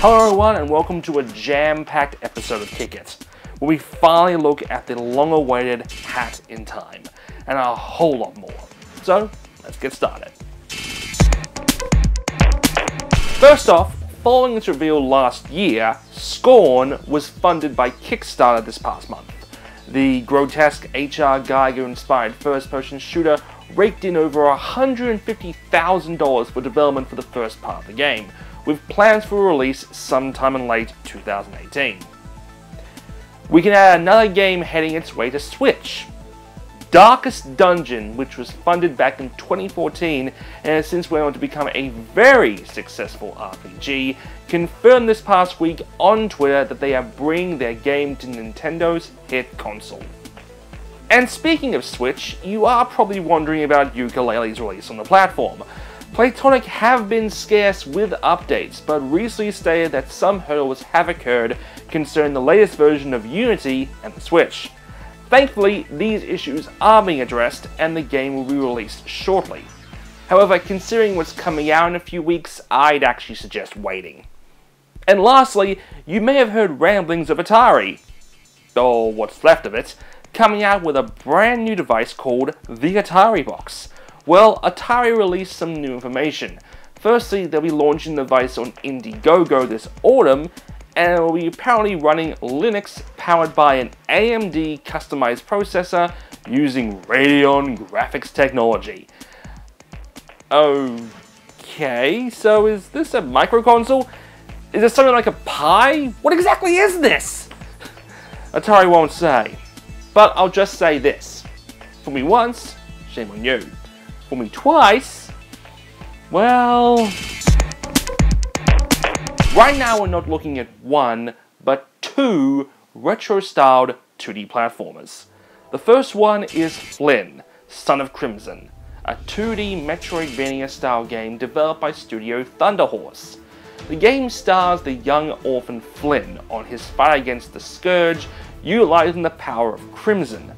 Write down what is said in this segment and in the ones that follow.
Hello everyone and welcome to a jam-packed episode of Kick It, where we finally look at the long-awaited Hat in Time, and a whole lot more. So, let's get started. First off, following its reveal last year, Scorn was funded by Kickstarter this past month. The grotesque H.R. Geiger-inspired first-person shooter raked in over $150,000 for development for the first part of the game, with plans for release sometime in late 2018. We can add another game heading its way to Switch. Darkest Dungeon, which was funded back in 2014 and has since went on to become a very successful RPG, confirmed this past week on Twitter that they are bringing their game to Nintendo's hit console. And speaking of Switch, you are probably wondering about Yooka-Laylee's release on the platform. Playtonic have been scarce with updates, but recently stated that some hurdles have occurred concerning the latest version of Unity and the Switch. Thankfully, these issues are being addressed and the game will be released shortly. However, considering what's coming out in a few weeks, I'd actually suggest waiting. And lastly, you may have heard ramblings of Atari, or what's left of it, coming out with a brand new device called the Atari Box. Well, Atari released some new information. Firstly, they'll be launching the device on Indiegogo this autumn, and it will be apparently running Linux powered by an AMD customized processor using Radeon graphics technology. Okay, so is this a microconsole? Is it something like a Pi? What exactly is this? Atari won't say. But I'll just say this. Fool me once, shame on you. Fool me twice, well... Right now we're not looking at one, but two retro-styled 2D platformers. The first one is Flynn, Son of Crimson, a 2D Metroidvania-style game developed by Studio Thunderhorse. The game stars the young orphan Flynn on his fight against the Scourge, utilizing the power of Crimson.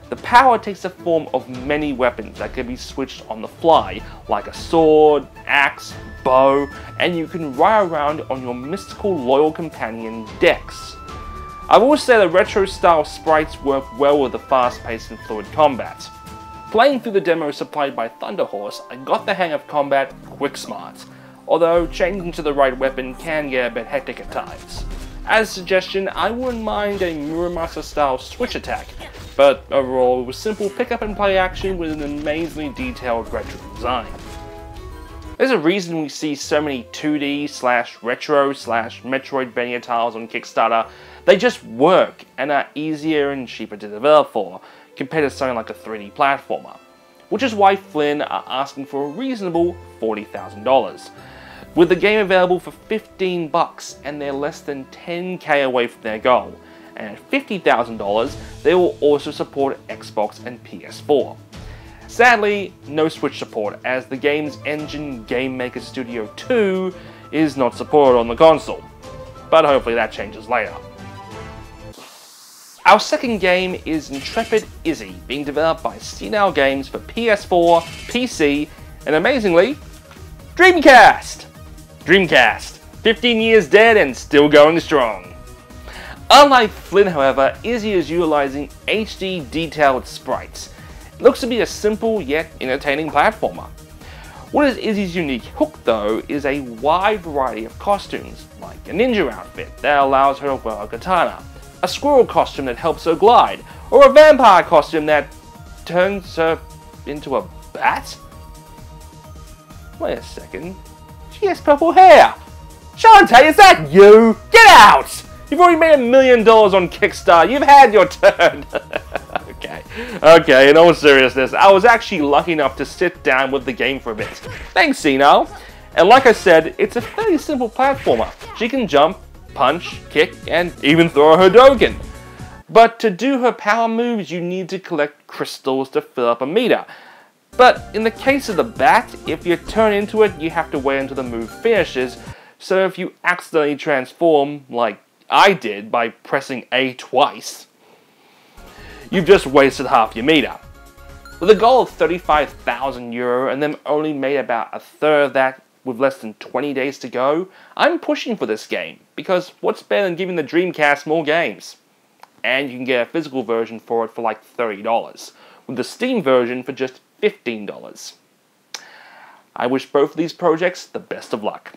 The power takes the form of many weapons that can be switched on the fly, like a sword, axe, bow, and you can ride around on your mystical loyal companion Dex. I will say the retro-style sprites work well with the fast-paced and fluid combat. Playing through the demo supplied by Thunderhorse, I got the hang of combat quick smart, although changing to the right weapon can get a bit hectic at times. As a suggestion, I wouldn't mind a Muramasa-style switch attack, but overall it was simple pick-up-and-play action with an amazingly detailed retro design. There's a reason we see so many 2D/retro/Metroidvania titles on Kickstarter. They just work and are easier and cheaper to develop for, compared to something like a 3D platformer. Which is why Flynn are asking for a reasonable $40,000. With the game available for $15 and they're less than $10K away from their goal. And at $50,000, they will also support Xbox and PS4. Sadly, no Switch support, as the game's engine Game Maker Studio 2 is not supported on the console. But hopefully that changes later. Our second game is Intrepid Izzy, being developed by Seedi Games for PS4, PC, and amazingly, Dreamcast! Dreamcast, 15 years dead and still going strong. Unlike Flynn, however, Izzy is utilizing HD detailed sprites. It looks to be a simple yet entertaining platformer. What is Izzy's unique hook though is a wide variety of costumes, like a ninja outfit that allows her to wear a katana, a squirrel costume that helps her glide, or a vampire costume that turns her into a bat? Wait a second. She has purple hair! Shantae, is that you? Get out! You've already made $1 million on Kickstarter. You've had your turn. Okay, in all seriousness, I was actually lucky enough to sit down with the game for a bit. Thanks, Seedi. And like I said, it's a fairly simple platformer. She can jump, punch, kick, and even throw a Hadouken. But to do her power moves, you need to collect crystals to fill up a meter. But in the case of the bat, if you turn into it, you have to wait until the move finishes, so if you accidentally transform, like I did by pressing A twice, you've just wasted half your meter. With a goal of €35,000 and them only made about a third of that, with less than 20 days to go, I'm pushing for this game, because what's better than giving the Dreamcast more games? And you can get a physical version for it for like $30, with the Steam version for just $15. I wish both of these projects the best of luck.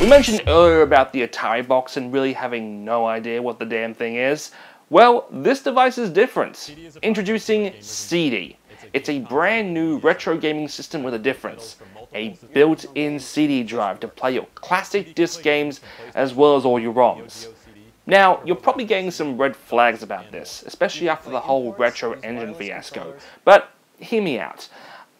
We mentioned earlier about the Atari box and really having no idea what the damn thing is. Well, this device is different. Introducing Seedi. It's a brand new retro gaming system with a difference. A built-in CD drive to play your classic disc games as well as all your ROMs. Now, you're probably getting some red flags about this, especially after the whole retro engine fiasco, but hear me out.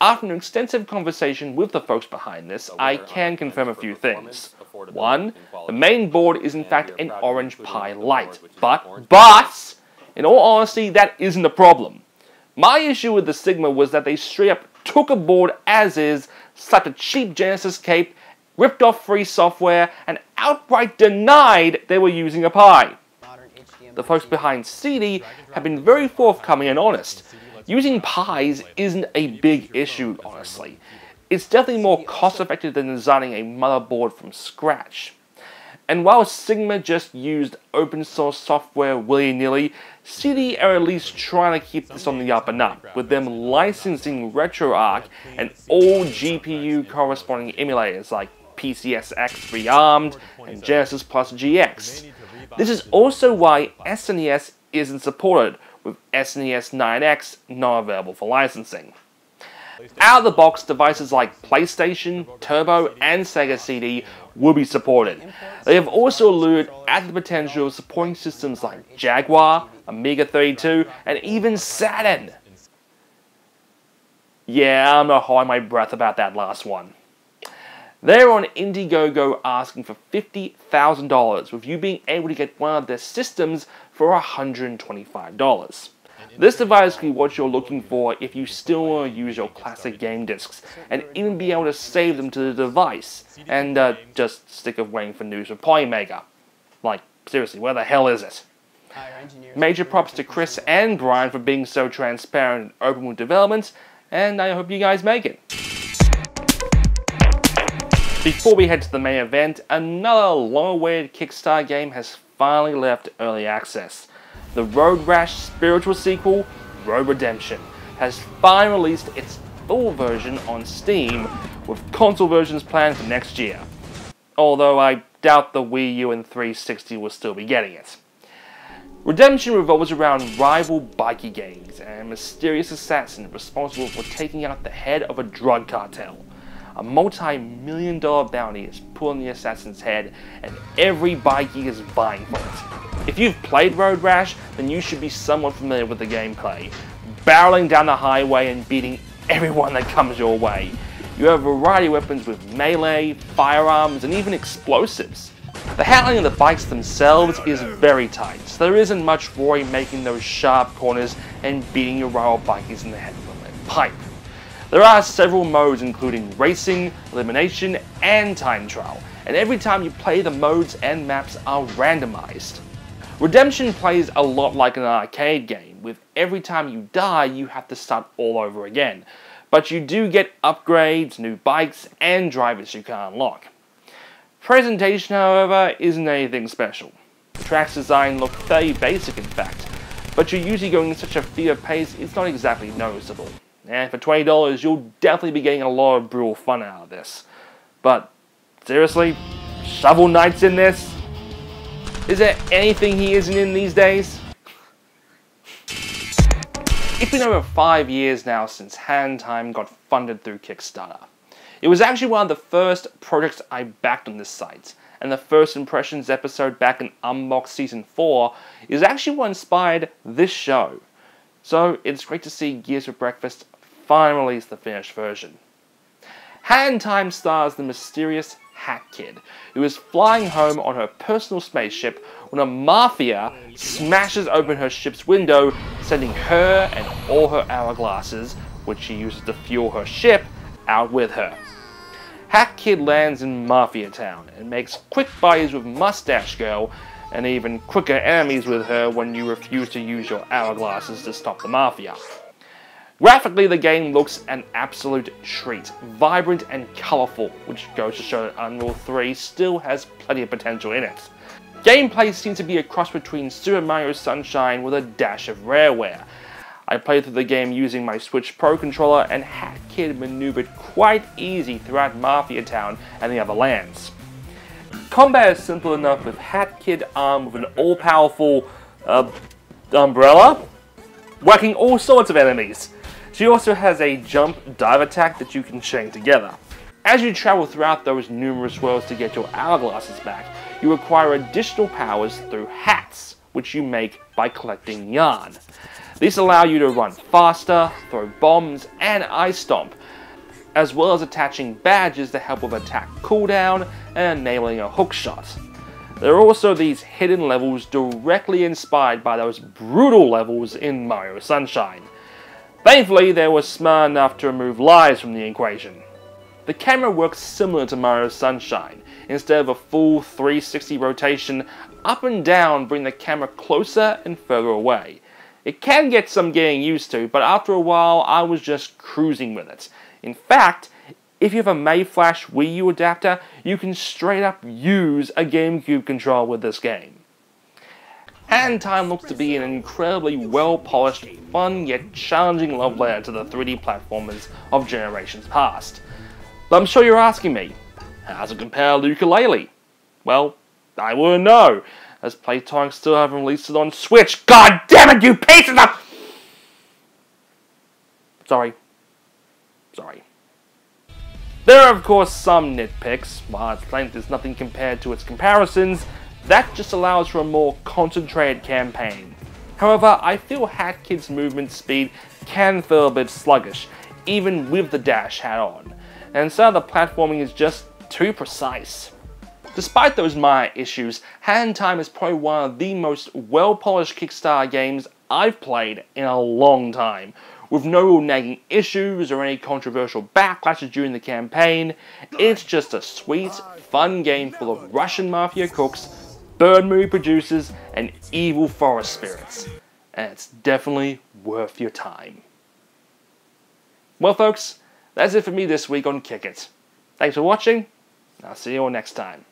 After an extensive conversation with the folks behind this, I can confirm a few things. One, the main board is in fact an Orange Pi Lite, but, in all honesty, that isn't a problem. My issue with the Sigma was that they straight up took a board as is, slapped a cheap Genesis cape, ripped off free software, and outright denied they were using a Pi. The folks behind Seedi have been very forthcoming and honest. Using Pis isn't a big issue, honestly. It's definitely more cost-effective than designing a motherboard from scratch. And while Sigma just used open source software willy-nilly, Seedi are at least trying to keep this on the up and up, with them licensing RetroArch and all GPU corresponding emulators like PCSX Rearmed and Genesis Plus GX. This is also why SNES isn't supported, with SNES 9X not available for licensing. Out of the box, devices like PlayStation, Turbo, and Sega CD will be supported. They have also alluded at the potential of supporting systems like Jaguar, Amiga 32, and even Saturn. Yeah, I'm not holding my breath about that last one. They're on Indiegogo asking for $50,000, with you being able to get one of their systems for $125. This device will be what you're looking for if you still want to use your classic game discs, and even be able to save them to the device, and just stick of waiting for news of Polymaker. Like, seriously, where the hell is it? Major props to Chris and Brian for being so transparent and open with development, and I hope you guys make it. Before we head to the main event, another long-awaited Kickstarter game has finally left early access. The Road Rash spiritual sequel, Road Redemption, has finally released its full version on Steam, with console versions planned for next year. Although I doubt the Wii U and 360 will still be getting it. Redemption revolves around rival bikie gangs and a mysterious assassin responsible for taking out the head of a drug cartel. A multi-million-dollar bounty is put on the assassin's head, and every bikie is vying for it. If you've played Road Rash, then you should be somewhat familiar with the gameplay, barreling down the highway and beating everyone that comes your way. You have a variety of weapons with melee, firearms, and even explosives. The handling of the bikes themselves is very tight, so there isn't much worry making those sharp corners and beating your rival bikies in the head with a lead pipe. There are several modes including racing, elimination, and time trial, and every time you play the modes and maps are randomized. Redemption plays a lot like an arcade game, with every time you die you have to start all over again, but you do get upgrades, new bikes, and drivers you can unlock. Presentation, however, isn't anything special. The track's design look fairly basic in fact, but you're usually going at such a fever pace it's not exactly noticeable. And for $20, you'll definitely be getting a lot of brutal fun out of this. But, seriously? Shovel Knight's in this? Is there anything he isn't in these days? It's been over 5 years now since Hand Time got funded through Kickstarter. It was actually one of the first projects I backed on this site, and the First Impressions episode back in Unboxed Season 4 is actually what inspired this show. So it's great to see Gears for Breakfast finally release the finished version. Hand Time stars the mysterious Hat Kid, who is flying home on her personal spaceship when a mafia smashes open her ship's window, sending her and all her hourglasses, which she uses to fuel her ship, out with her. Hat Kid lands in Mafia Town and makes quick buddies with Mustache Girl, and even quicker enemies with her when you refuse to use your hourglasses to stop the Mafia. Graphically, the game looks an absolute treat, vibrant and colourful, which goes to show that Unreal 3 still has plenty of potential in it. Gameplay seems to be a cross between Super Mario Sunshine with a dash of rareware. I played through the game using my Switch Pro controller, and Hat Kid maneuvered quite easy throughout Mafia Town and the other lands. Combat is simple enough with Hat Kid armed with an all-powerful umbrella, whacking all sorts of enemies. She also has a jump dive attack that you can chain together. As you travel throughout those numerous worlds to get your hourglasses back, you acquire additional powers through hats, which you make by collecting yarn. These allow you to run faster, throw bombs, and ice stomp, as well as attaching badges to help with attack cooldown and enabling a hook shot. There are also these hidden levels directly inspired by those brutal levels in Mario Sunshine. Thankfully, they were smart enough to remove lives from the equation. The camera works similar to Mario Sunshine. Instead of a full 360 rotation, up and down bring the camera closer and further away. It can get some getting used to, but after a while I was just cruising with it. In fact, if you have a Mayflash Wii U adapter, you can straight up use a GameCube controller with this game. Hand Time looks to be an incredibly well-polished, fun yet challenging love letter to the 3D platformers of generations past. But I'm sure you're asking me, how does it compare to Ukulele? Well, I wouldn't know, as Playtonic still haven't released it on Switch. God damn it, you pieces of... Sorry. There are of course some nitpicks. While its length is nothing compared to its comparisons, that just allows for a more concentrated campaign. However, I feel Hat Kid's movement speed can feel a bit sluggish, even with the dash hat on, and some of the platforming is just too precise. Despite those minor issues, Hand Time is probably one of the most well-polished Kickstarter games I've played in a long time, with no real nagging issues or any controversial backlashes during the campaign. It's just a sweet, fun game full of Russian mafia cooks, bird movie producers, and evil forest spirits. And it's definitely worth your time. Well folks, that's it for me this week on Kick It. Thanks for watching, and I'll see you all next time.